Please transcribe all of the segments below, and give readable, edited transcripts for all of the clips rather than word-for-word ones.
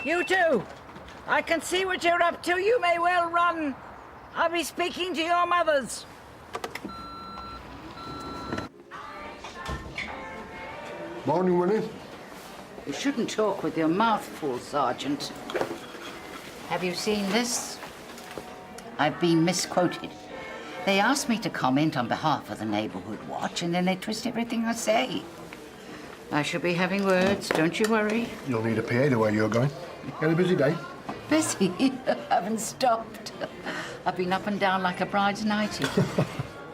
You two! I can see what you're up to. You may well run. I'll be speaking to your mothers. Morning, Winnie. You shouldn't talk with your mouth full, Sergeant. Have you seen this? I've been misquoted. They asked me to comment on behalf of the Neighbourhood Watch, and then they twist everything I say. I shall be having words, don't you worry. You'll need a PA the way you're going. Had a busy day? Busy? Haven't stopped. I've been up and down like a bride's nightie.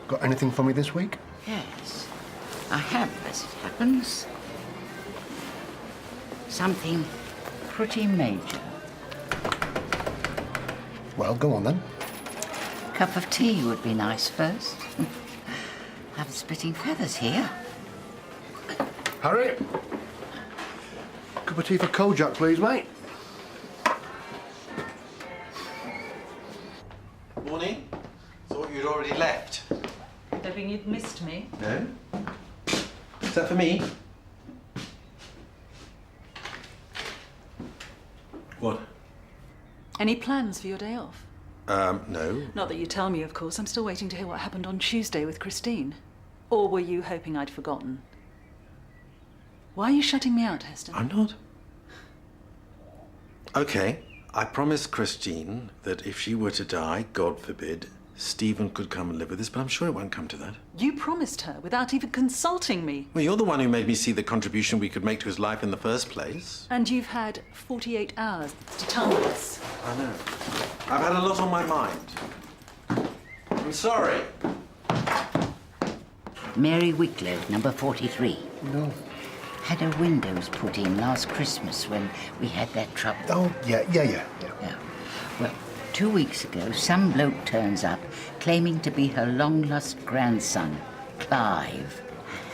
Got anything for me this week? Yes, I have, as it happens. Something pretty major. Well, go on then. Cup of tea would be nice first. I'm splitting feathers here. Harry? Cup of tea for Kojak, please, mate. Morning. Thought you'd already left. Hoping you'd missed me. No? Is that for me? What? Any plans for your day off? No. Not that you tell me, of course. I'm still waiting to hear what happened on Tuesday with Christine. Or were you hoping I'd forgotten? Why are you shutting me out, Heston? I'm not. Okay. I promised Christine that if she were to die, God forbid, Stephen could come and live with us, but I'm sure it won't come to that. You promised her without even consulting me. Well, you're the one who made me see the contribution we could make to his life in the first place. And you've had 48 hours to tell me this. I know. I've had a lot on my mind. I'm sorry. Mary Wicklow, number 43. No. Had her windows put in last Christmas when we had that trouble. Oh, yeah. Yeah. Well, 2 weeks ago, some bloke turns up claiming to be her long-lost grandson, Clive,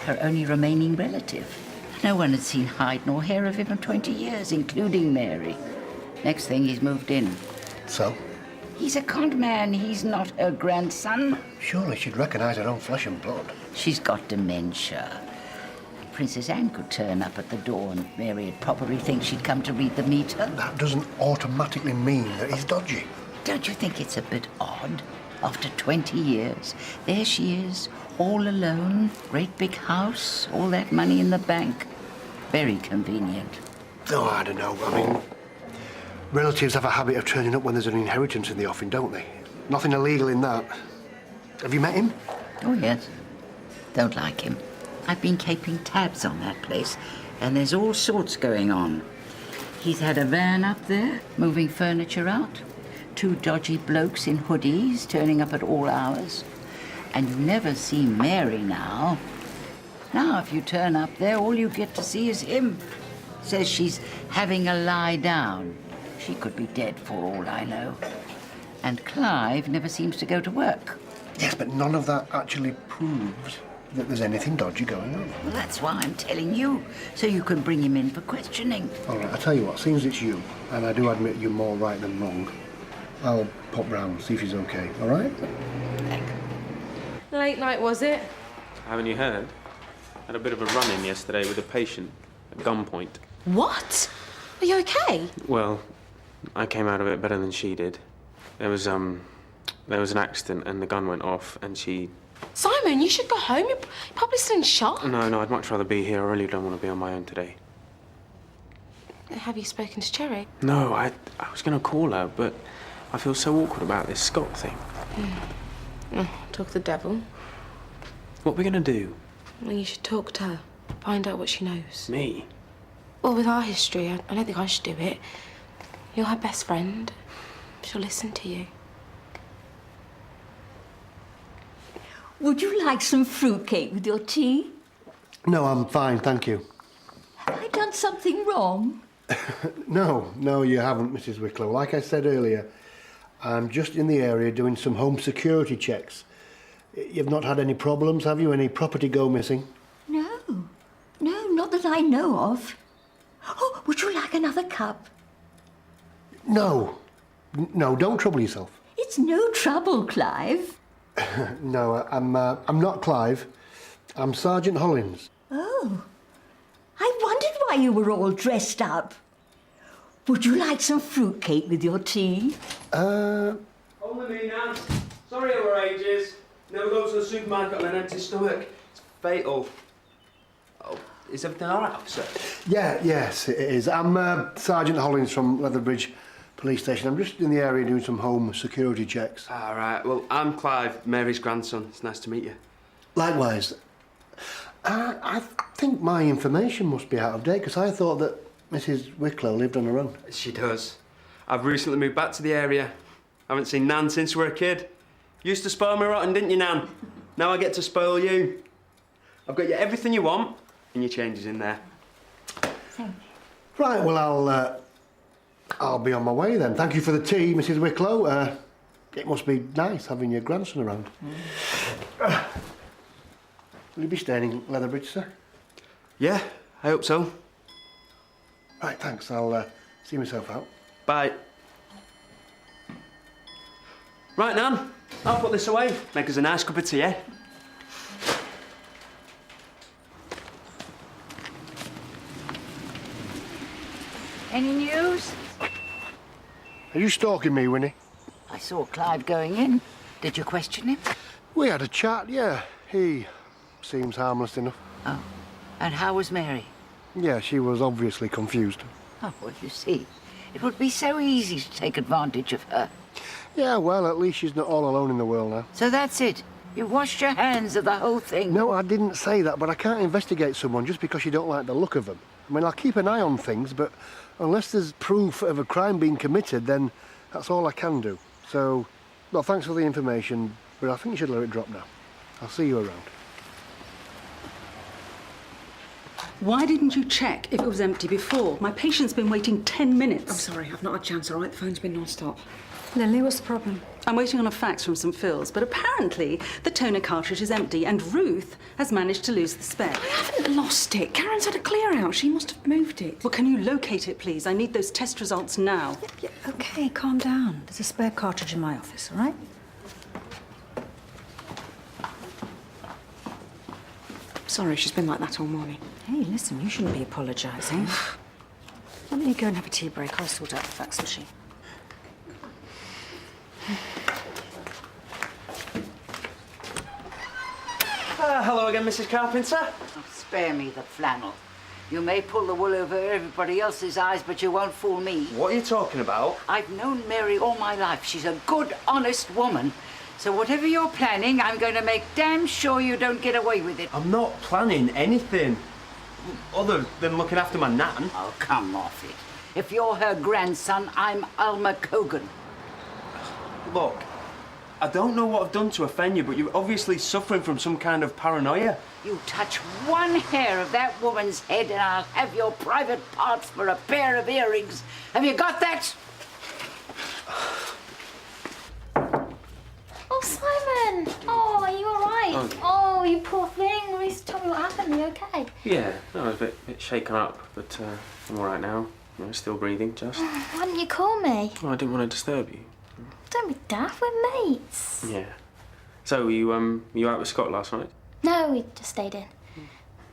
her only remaining relative. No one had seen hide nor hair of him in 20 years, including Mary. Next thing, he's moved in. So? He's a con man. He's not her grandson. Surely she'd recognise her own flesh and blood. She's got dementia. Princess Anne could turn up at the door and Mary'd probably think she'd come to read the meter. That doesn't automatically mean that he's dodgy. Don't you think it's a bit odd? After 20 years, there she is, all alone, great big house, all that money in the bank. Very convenient. Oh, I don't know. I mean, relatives have a habit of turning up when there's an inheritance in the offing, don't they? Nothing illegal in that. Have you met him? Oh, yes. Don't like him. I've been keeping tabs on that place, and there's all sorts going on. He's had a van up there, moving furniture out. 2 dodgy blokes in hoodies turning up at all hours. And you never see Mary now. Now, if you turn up there, all you get to see is him. Says she's having a lie down. She could be dead for all I know. And Clive never seems to go to work. Yes, but none of that actually proves that there's anything dodgy going on. Well, that's why I'm telling you, so you can bring him in for questioning. All right, I'll tell you what, seems it's you, and I do admit you're more right than wrong, I'll pop round, see if he's okay, all right? Late night, was it? Haven't you heard? Had a bit of a run-in yesterday with a patient at gunpoint. What? Are you okay? Well, I came out of it better than she did. There was an accident and the gun went off and she... Simon, you should go home. You're probably still in shock. No, I'd much rather be here. I really don't want to be on my own today. Have you spoken to Cherry? No, I was going to call her, but I feel so awkward about this Scott thing. Oh, talk to the devil. What are we going to do? Well, you should talk to her. Find out what she knows. Me? Well, with our history, I don't think I should do it. You're her best friend. She'll listen to you. Would you like some fruitcake with your tea? No, I'm fine, thank you. Have I done something wrong? No, you haven't, Mrs. Wicklow. Like I said earlier, I'm just in the area doing some home security checks. You've not had any problems, have you? Any property go missing? No, not that I know of. Oh, would you like another cup? No, don't trouble yourself. It's no trouble, Clive. No, I'm not Clive. I'm Sergeant Hollins. Oh, I wondered why you were all dressed up. Would you like some fruitcake with your tea? Only me, Nan. Sorry over ages. Never go to the supermarket on an empty stomach. It's fatal. Oh, is everything all right, officer? Yes, it is. I'm Sergeant Hollins from Leatherbridge Police Station. I'm just in the area doing some home security checks. All right. Well, I'm Clive, Mary's grandson. It's nice to meet you. Likewise. I think my information must be out of date because I thought that Mrs. Wicklow lived on her own. She does. I've recently moved back to the area. I haven't seen Nan since we were a kid. Used to spoil me rotten, didn't you, Nan? Now I get to spoil you. I've got you everything you want, and your change is in there. Thank you. Right, well, I'll be on my way then. Thank you for the tea, Mrs. Wicklow. It must be nice having your grandson around. Will you be staying in Leatherbridge, sir? Yeah, I hope so. Right, thanks. I'll see myself out. Bye. Right, Nan, I'll put this away. Make us a nice cup of tea, eh? Any news? Are you stalking me, Winnie? I saw Clive going in. Did you question him? We had a chat, yeah. He seems harmless enough. Oh. And how was Mary? Yeah, she was obviously confused. Oh, well, you see, it would be so easy to take advantage of her. Yeah, well, at least she's not all alone in the world now. So that's it. You washed your hands of the whole thing. No, I didn't say that, but I can't investigate someone just because you don't like the look of them. I mean, I'll keep an eye on things, but unless there's proof of a crime being committed, then that's all I can do. So, well, thanks for the information, but I think you should let it drop now. I'll see you around. Why didn't you check if it was empty before? My patient's been waiting 10 minutes. I'm sorry, I've not had a chance, all right? The phone's been non-stop. Lily, what's the problem? I'm waiting on a fax from St Phil's, but apparently the toner cartridge is empty and Ruth has managed to lose the spare. I haven't lost it. Karen's had a clear out. She must have moved it. Well, can you locate it, please? I need those test results now. Yeah, OK, calm down. There's a spare cartridge in my office, all right? Sorry, she's been like that all morning. Hey, listen, you shouldn't be apologising. Why don't you go and have a tea break? I'll sort out the fax machine. Hello again, Mrs. Carpenter. Oh, spare me the flannel. You may pull the wool over everybody else's eyes, but you won't fool me. What are you talking about? I've known Mary all my life. She's a good, honest woman. So whatever you're planning, I'm going to make damn sure you don't get away with it. I'm not planning anything other than looking after my nan. Oh, come off it. If you're her grandson, I'm Alma Cogan. Look, I don't know what I've done to offend you, but you're obviously suffering from some kind of paranoia. You touch one hair of that woman's head and I'll have your private parts for a pair of earrings. Have you got that? Oh, Simon! Oh, are you all right? Oh, you poor thing. Reese told me what happened. Are you okay? Yeah, no, I was a bit shaken up, but I'm all right now. I'm still breathing, just. Why didn't you call me? Oh, I didn't want to disturb you. Don't be daft. We're mates. Yeah. So, you out with Scott last night? No, we just stayed in.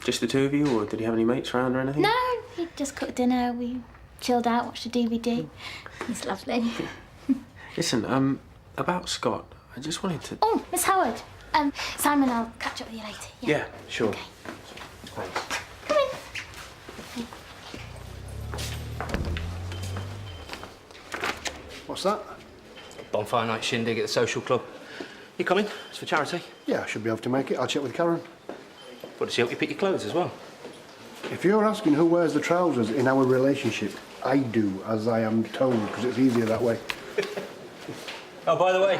Just the two of you, or did he have any mates around or anything? No, he just cooked dinner. We chilled out, watched a DVD. He's lovely. Listen, about Scott, I just wanted to... Oh, Miss Howard. Simon, I'll catch up with you later. Yeah, sure. Okay. Thanks. Come in. What's that? Bonfire night shindig at the social club. You coming? It's for charity. Yeah, I should be able to make it. I'll check with Karen. But does she help you pick your clothes as well? If you're asking who wears the trousers in our relationship, I do, as I am told, because it's easier that way. Oh, by the way,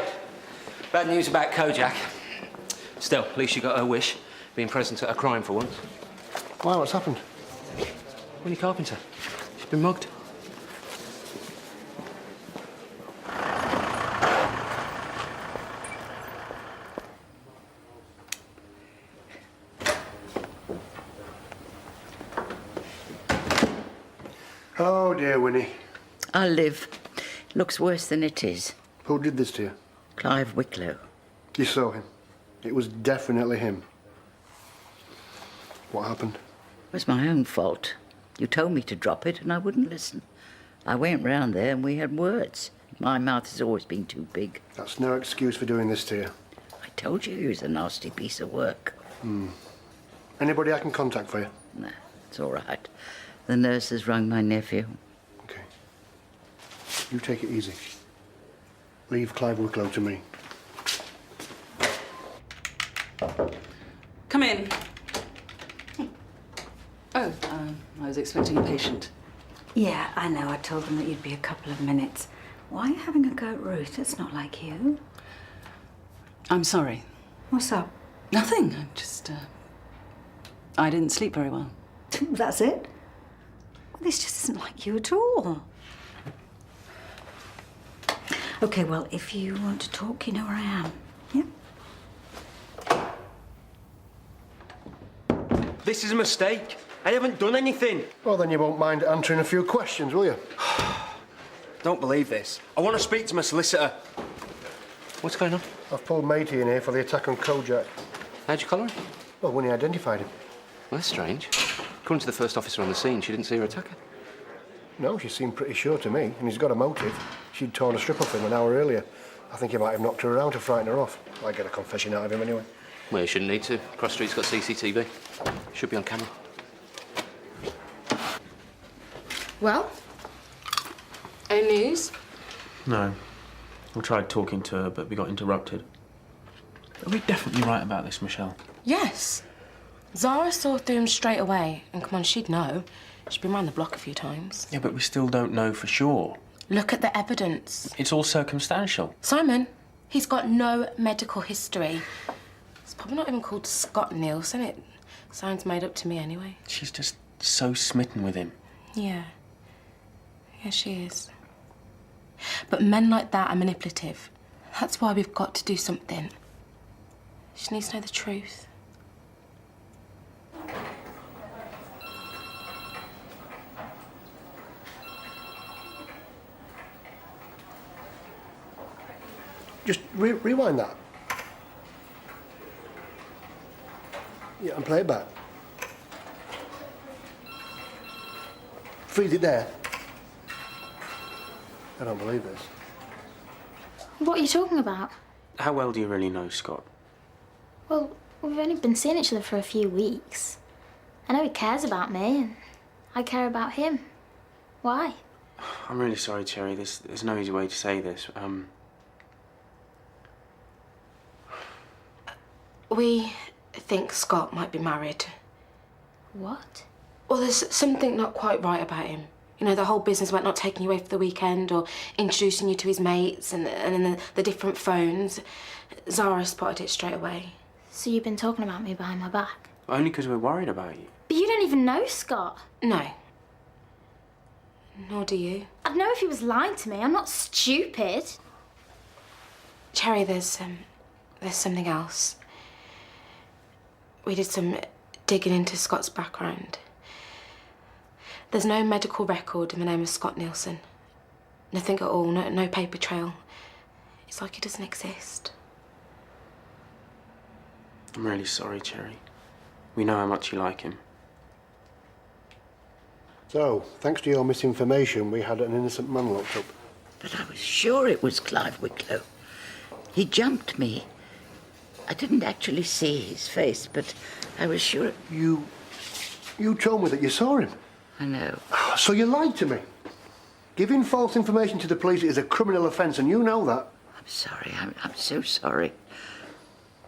bad news about Kojak. Still, at least she got her wish, being present at a crime for once. Why, what's happened? Winnie Carpenter. She's been mugged. Oh, dear, Winnie. I'll live. Looks worse than it is. Who did this to you? Clive Wicklow. You saw him. It was definitely him. What happened? It was my own fault. You told me to drop it and I wouldn't listen. I went round there and we had words. My mouth has always been too big. That's no excuse for doing this to you. I told you he was a nasty piece of work. Anybody I can contact for you? Nah, it's all right. The nurse has rung my nephew. Okay. You take it easy. Leave Clive Wicklow to me. Come in. Oh, I was expecting a patient. Yeah, I know. I told them that you'd be a couple of minutes. Why are you having a go at Ruth? It's not like you. I'm sorry. What's up? Nothing. I'm just, I didn't sleep very well. That's it? Well, this just isn't like you at all. OK, well, if you want to talk, you know where I am. Yeah? This is a mistake. I haven't done anything. Well, then you won't mind answering a few questions, will you? Don't believe this. I want to speak to my solicitor. What's going on? I've pulled Matey in here for the attack on Kojak. How'd you collar him? Well, when he identified him. Well, that's strange. According to the first officer on the scene, she didn't see her attacker. No, she seemed pretty sure to me, and he's got a motive. She'd torn a strip off him an hour earlier. I think he might have knocked her around to frighten her off. I'd get a confession out of him anyway. Well, you shouldn't need to. Cross Street's got CCTV. Should be on camera. Well, any news? No. We tried talking to her, but we got interrupted. Are we definitely right about this, Michelle? Yes. Zara saw through him straight away, and come on, she'd know. She's been round the block a few times. Yeah, but we still don't know for sure. Look at the evidence. It's all circumstantial. Simon, he's got no medical history. It's probably not even called Scott Nielsen. It sounds made up to me anyway. She's just so smitten with him. Yeah. Yeah, she is. But men like that are manipulative. That's why we've got to do something. She needs to know the truth. Just rewind that. Yeah, and play it back. Freeze it there. I don't believe this. What are you talking about? How well do you really know Scott? Well, we've only been seeing each other for a few weeks. I know he cares about me, and I care about him. Why? I'm really sorry, Cherry. There's no easy way to say this. We think Scott might be married. What? Well, there's something not quite right about him. You know, the whole business about not taking you away for the weekend or introducing you to his mates and then the different phones. Zara spotted it straight away. So you've been talking about me behind my back? Only because we're worried about you. But you don't even know Scott. No. Nor do you. I'd know if he was lying to me. I'm not stupid. Cherry, there's something else. We did some digging into Scott's background. There's no medical record in the name of Scott Nielsen. Nothing at all, no paper trail. It's like he doesn't exist. I'm really sorry, Cherry. We know how much you like him. So, thanks to your misinformation, we had an innocent man locked up. But I was sure it was Clive Wicklow. He jumped me. I didn't actually see his face, but I was sure... You told me that you saw him. I know. So you lied to me. Giving false information to the police is a criminal offence, and you know that. I'm sorry. I'm so sorry.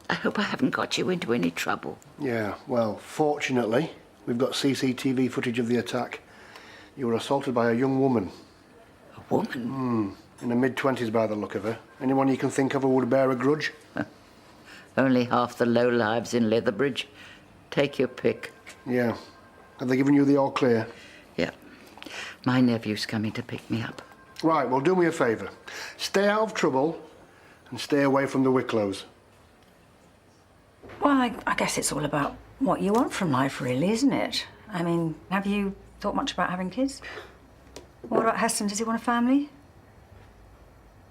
I hope I haven't got you into any trouble. Yeah, well, fortunately, we've got CCTV footage of the attack. You were assaulted by a young woman. A woman? In the mid-20s by the look of her. Anyone you can think of who would bear a grudge? Only half the low-lives in Leatherbridge. Take your pick. Yeah. Have they given you the all clear? Yeah. My nephew's coming to pick me up. Right, well, do me a favour. Stay out of trouble and stay away from the Wicklows. Well, I guess it's all about what you want from life, really, isn't it? I mean, have you thought much about having kids? What about Heston? Does he want a family?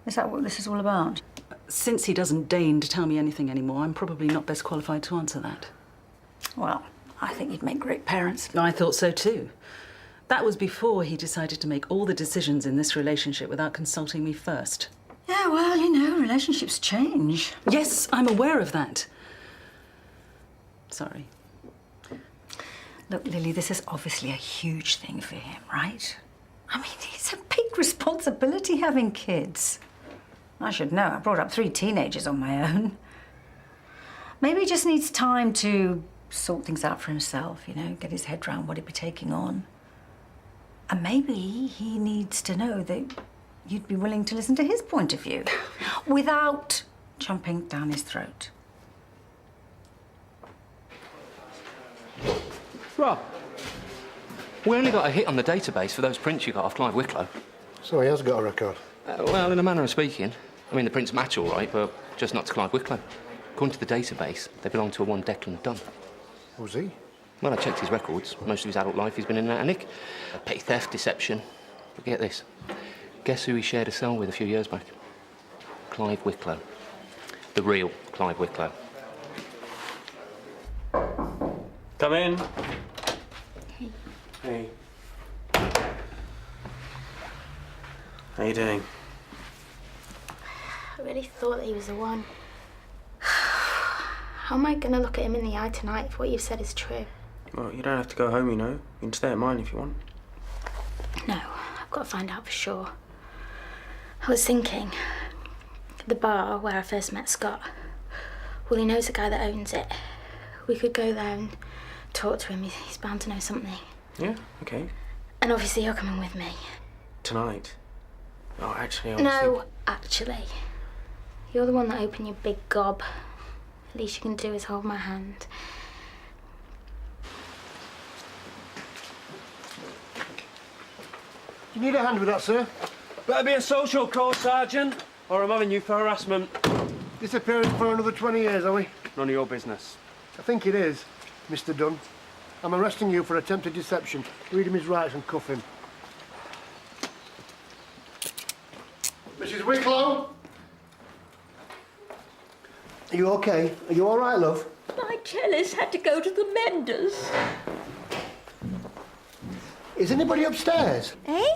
Is that what this is all about? Since he doesn't deign to tell me anything anymore, I'm probably not best qualified to answer that. Well, I think you'd make great parents. I thought so too. That was before he decided to make all the decisions in this relationship without consulting me first. Yeah, well, you know, relationships change. Yes, I'm aware of that. Sorry. Look, Lily, this is obviously a huge thing for him, right? I mean, it's a big responsibility having kids. I should know. I brought up 3 teenagers on my own. Maybe he just needs time to sort things out for himself, you know, get his head round what he'd be taking on. And maybe he needs to know that you'd be willing to listen to his point of view without jumping down his throat. Rob, we only got a hit on the database for those prints you got off Clive Wicklow. So he has got a record. Well, in a manner of speaking. I mean, the prints match all right, but just not to Clive Wicklow. According to the database, they belong to a one Declan Dunn. Who's he? Well, I checked his records. Most of his adult life he's been in and out of nick. Petty theft, deception. But get this. Guess who he shared a cell with a few years back? Clive Wicklow. The real Clive Wicklow. Come in. Hey. How you doing? I really thought that he was the one. How am I going to look at him in the eye tonight if what you've said is true? Well, you don't have to go home, you know. You can stay at mine if you want. No, I've got to find out for sure. I was thinking, the bar where I first met Scott, well, he knows the guy that owns it. We could go there and talk to him. He's bound to know something. Yeah, okay. And obviously you're coming with me. Tonight? Oh, actually, I was No, actually. You're the one that opened your big gob. Least you can do is hold my hand. You need a hand with that, sir? Better be a social call, Sergeant, or I'm having you for harassment. Disappearing for another 20 years, are we? None of your business. I think it is, Mr. Dunn. I'm arresting you for attempted deception. Read him his rights and cuff him. Mrs. Wicklow? Are you okay? Are you all right, love? My Telly's had to go to the menders. Is anybody upstairs? Eh?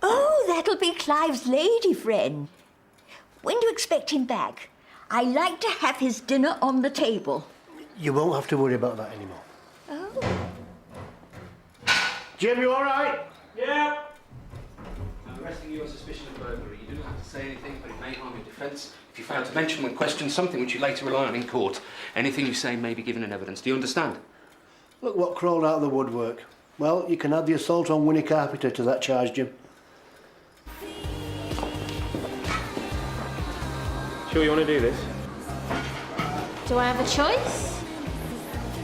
Oh, that'll be Clive's lady friend. When do you expect him back? I like to have his dinner on the table. You won't have to worry about that anymore. Oh. Jim, you all right? Yeah. I'm arresting you on suspicion of burglary. You do not have to say anything, but it may harm your defence. If you fail to mention when questioned something which you later rely on in court, anything you say may be given in evidence. Do you understand? Look what crawled out of the woodwork. Well, you can add the assault on Winnie Carpenter to that charge, Jim. Sure you want to do this? Do I have a choice?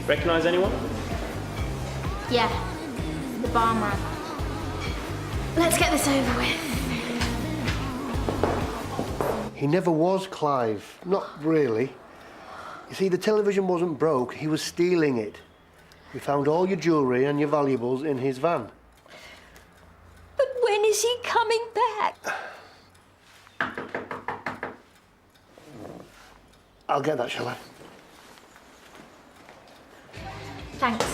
Recognise anyone? Yeah, the barman. Let's get this over with. He never was Clive. Not really. You see, the television wasn't broke. He was stealing it. We found all your jewellery and your valuables in his van. But when is he coming back? I'll get that, shall I? Thanks.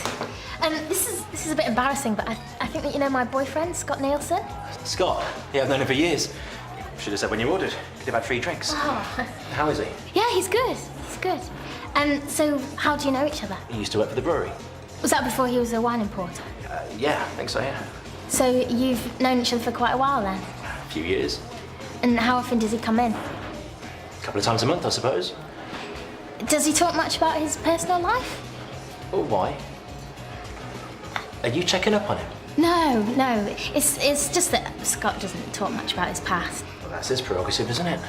This is a bit embarrassing, but I think that you know my boyfriend, Scott Nielsen. Scott? Yeah, I've known him for years. Should have said when you ordered. Could have had free drinks. Oh. How is he? Yeah, he's good. He's good. So how do you know each other? He used to work for the brewery. Was that before he was a wine importer? Yeah, I think so, yeah. So you've known each other for quite a while then? A few years. And how often does he come in? A couple of times a month, I suppose. Does he talk much about his personal life? Oh, why? Are you checking up on him? No. It's just that Scott doesn't talk much about his past. Well, that's his prerogative, isn't it?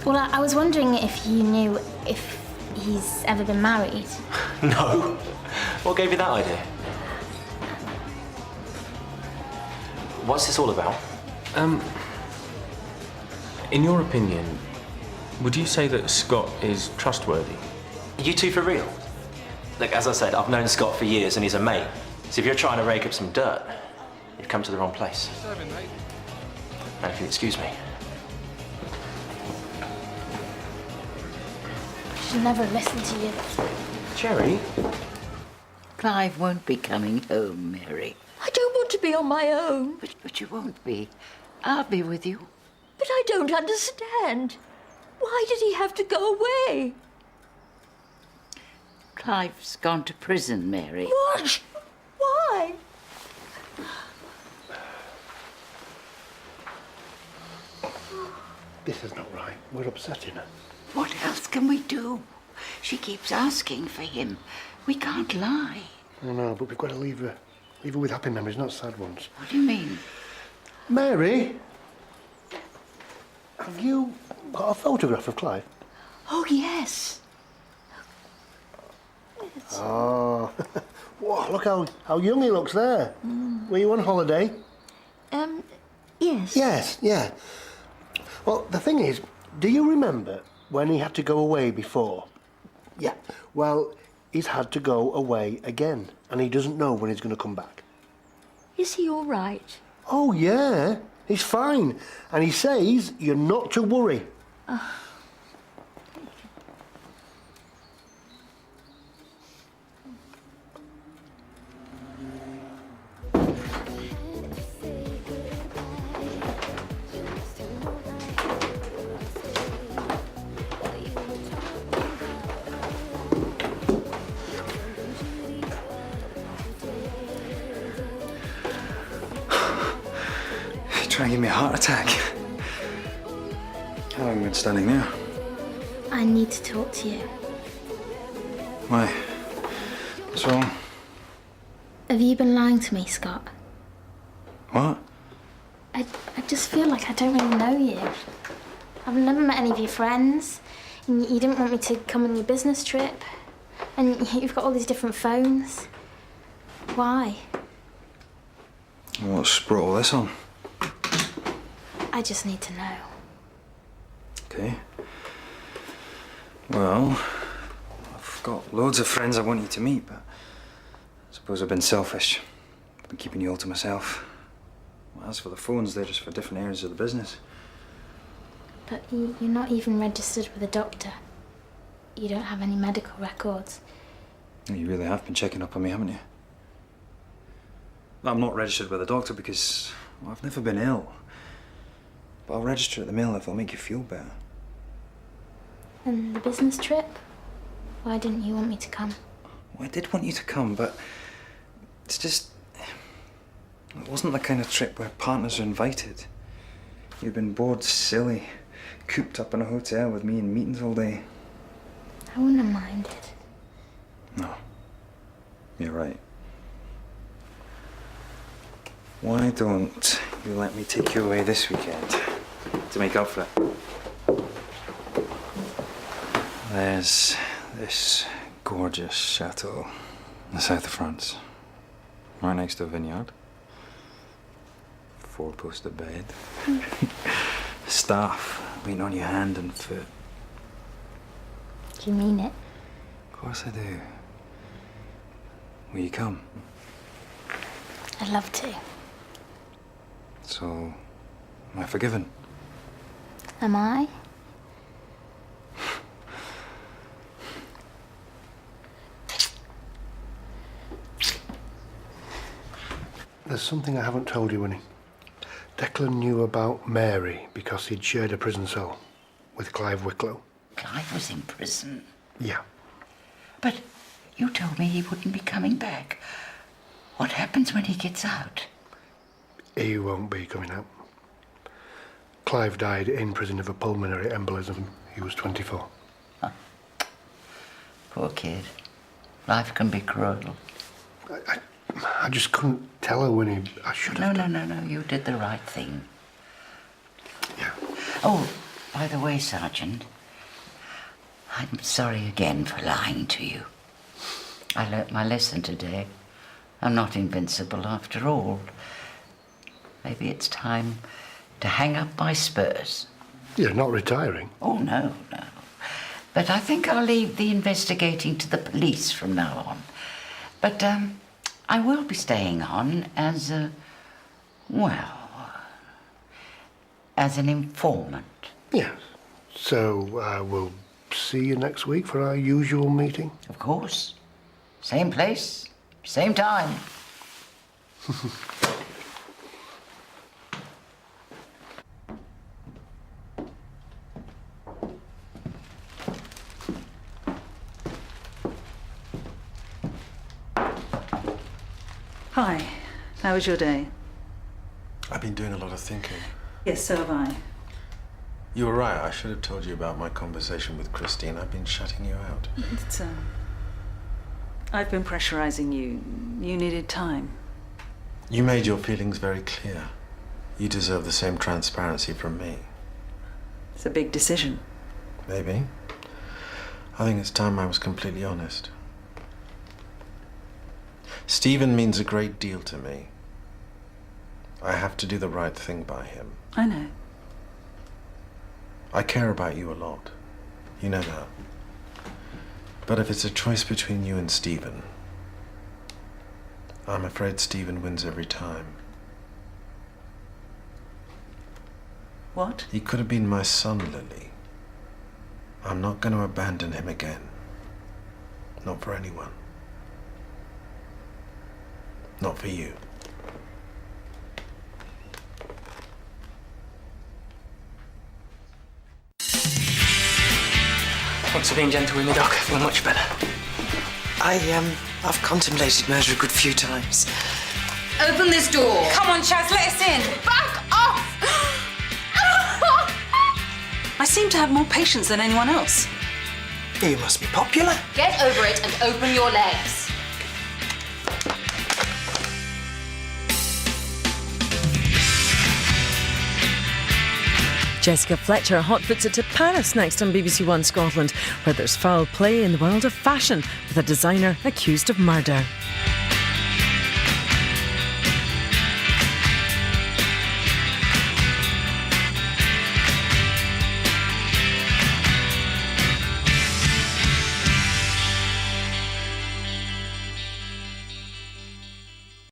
Well, I was wondering if you knew if he's ever been married. No. What gave you that idea? What's this all about? In your opinion, would you say that Scott is trustworthy? You two for real? Look, as I said, I've known Scott for years and he's a mate. So if you're trying to rake up some dirt, you've come to the wrong place. And if you excuse me. I should never listen to you. Cherry? Clive won't be coming home, Mary. I don't want want to be on my own. But you won't be. I'll be with you. But I don't understand. Why did he have to go away? Clive's gone to prison, Mary. What? Why? This is not right. We're upsetting her. What else can we do? She keeps asking for him. We can't lie. I know, but we've got to leave her with happy memories, not sad ones. What do you mean? Mary, have you got a photograph of Clive? Oh, yes. Oh, whoa, look how young he looks there. Were you on holiday? Yes. Yes, yeah. Well, the thing is, do you remember when he had to go away before? Yeah. Well, he's had to go away again, and he doesn't know when he's going to come back. Is he all right? Oh, yeah. He's fine. And he says you're not to worry. Trying to give me a heart attack. How long have you been standing there? I need to talk to you. Why? What's wrong? Have you been lying to me, Scott? What? I just feel like I don't really know you. I've never met any of your friends. And you didn't want me to come on your business trip. And you've got all these different phones. Why? What's brought all this on? I just need to know. Okay. Well, I've got loads of friends I want you to meet, but I suppose I've been selfish. I've been keeping you all to myself. Well, as for the phones, they're just for different areas of the business. But you're not even registered with a doctor. You don't have any medical records. You really have been checking up on me, haven't you? I'm not registered with a doctor because I've never been ill. But I'll register at the mill if it'll make you feel better. And the business trip? Why didn't you want me to come? Well, I did want you to come, but it's just... It wasn't the kind of trip where partners are invited. You'd been bored silly, cooped up in a hotel with me in meetings all day. I wouldn't have minded. No. You're right. Why don't you let me take you away this weekend to make up for it? There's this gorgeous chateau in the south of France, right next to a vineyard. 4-poster bed. Staff waiting on you hand and foot. Do you mean it? Of course I do. Will you come? I'd love to. So, am I forgiven? Am I? There's something I haven't told you, Winnie. Declan knew about Mary because he'd shared a prison cell with Clive Wicklow. Clive was in prison. Yeah. But you told me he wouldn't be coming back. What happens when he gets out? He won't be coming out. Clive died in prison of a pulmonary embolism. He was 24. Huh. Poor kid. Life can be cruel. I just couldn't tell her when I should have. No. You did the right thing. Yeah. Oh, by the way, Sergeant, I'm sorry again for lying to you. I learnt my lesson today. I'm not invincible after all. Maybe it's time to hang up my spurs. You're not retiring? Oh, no. But I think I'll leave the investigating to the police from now on. But, I will be staying on as as an informant. Yes. So, we'll see you next week for our usual meeting? Of course. Same place, same time. Hi. How was your day? I've been doing a lot of thinking. Yes, so have I. You were right. I should have told you about my conversation with Christine. I've been shutting you out. It's, I've been pressurizing you. You needed time. You made your feelings very clear. You deserve the same transparency from me. It's a big decision. Maybe. I think it's time I was completely honest. Stephen means a great deal to me. I have to do the right thing by him. I know. I care about you a lot. You know that. But if it's a choice between you and Stephen, I'm afraid Stephen wins every time. What? He could have been my son, Lily. I'm not going to abandon him again. Not for anyone. Not for you. Thanks for being gentle with me, Doc. I feel much better. I've contemplated murder a good few times. Open this door. Come on, Chaz, let us in. Back off! I seem to have more patience than anyone else. You must be popular. Get over it and open your legs. Jessica Fletcher hotfoots it to Paris next on BBC1 Scotland, where there's foul play in the world of fashion with a designer accused of murder.